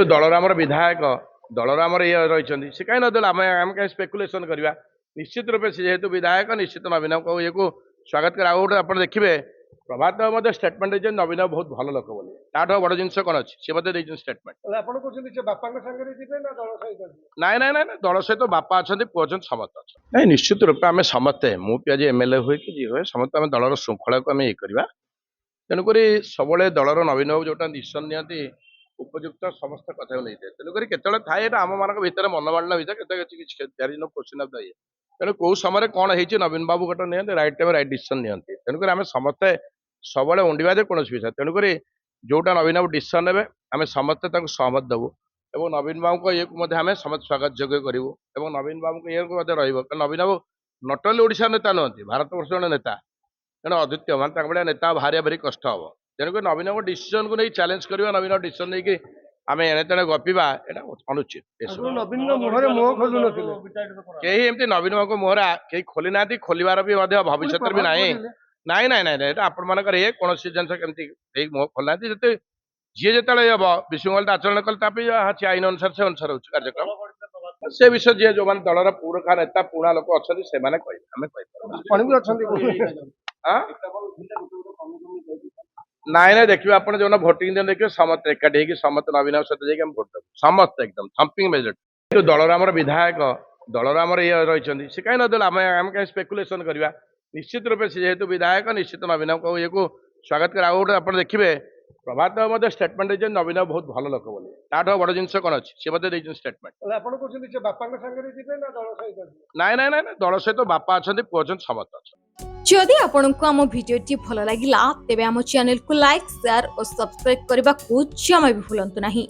दलर आम विधायक दलर आम ये रही से कहीं नदेल आम कहीं स्पेकुलेसन करवा निश्चित रूप से जेहेतु विधायक निश्चित नवीन को ये को स्वागत कर गोटे आप देखिए प्रभात बाबू स्टेटमेंट देते नवीन बहुत भल लोक बोली ताठू बड़ जिन कौन अच्छी सी मत स्टेटमेंट नाई नाई नाई दल सहित बापा अच्छा पुओ अच्छा समस्त अच्छा नहीं निश्चित रूप आम समस्ते मुझे आज एमएलए हुए कि जी हुए समस्त आम दलर श्रृंखला को आम ये करवा तेणुक सब नवीन बाबू जोटा डिसीजन नि उपयुक्त समस्त कथा नहीं थे तेणुक केतले थाए आम मान भर मनमाड़ना भितर नो क्वेश्चन ऑफ द ये तेणु कौ समय कौन है नवीन बाबू गोटे निहत रईट टाइम रईट डिसीजन निहत तेणुक आम समस्ते सब उंडा जे कौन विषय तेणुक जोटा नवीन बाबू डिसीजन ने आम समस्ते सहमत देवु और नवीन बाबू को ये आम समस्त स्वागत योग्य करूँ और नवीन बाबू को ये नवीन बाबू नट ओनली ओडिशा नेता नुहति भारत वर्ष जन नेता तेणु अद्वितीय मान भाया नेता बाहर भारी कष्ट हम तेणुक नवीन बाबू डिसीजन को नहीं चैलेंज करवा नवीन बाबू डिसीजन नहीं आम एणे तेणे गपिबा एटा अनुचित कहीं एमती नवीन बाबू मुहर कहीं खोली ना खोलार भी भविष्य भी ना नाई नाई नाई आपण मानकर ये कौन जिन कमी मुह खोलना जिते जी जो हम विश्वमंगल आचरण कले आईन अनुसार से अनुसार हो कार्यक्रम से विषय जी जो मैंने दलर पुरखा नेता पुणा लोक अच्छा से नाई ना देखिए आप जो भोटिंग दिन देखिए समस्त एकाठी समस्त नवीन सहित जाकि भोट देव समस्त एकदम थम्पिंग मेजोरिटी दलर आम विधायक दलर आम ये रही से कहीं नदेल आम कहीं स्पेकुलेसन करवा निश्चित रूप से जेहेतु विधायक निश्चित नवीन को ये को स्वागत कर गोटे आप देखिए प्रभात बाबू स्टेटमेंट देते नवीन बहुत भल लोक बोली ताठू बड़ जिन कौन अच्छी सी मत स्टेटमेंट नाई नाई नाई दल सहित बापा अच्छा पुओ अच्छा समस्त अच्छा जदि आपंक आम भिडी भल लगा तेब आम चैनल को लाइक शेयर और सब्सक्राइब करने को जमा भी भूलु नहीं।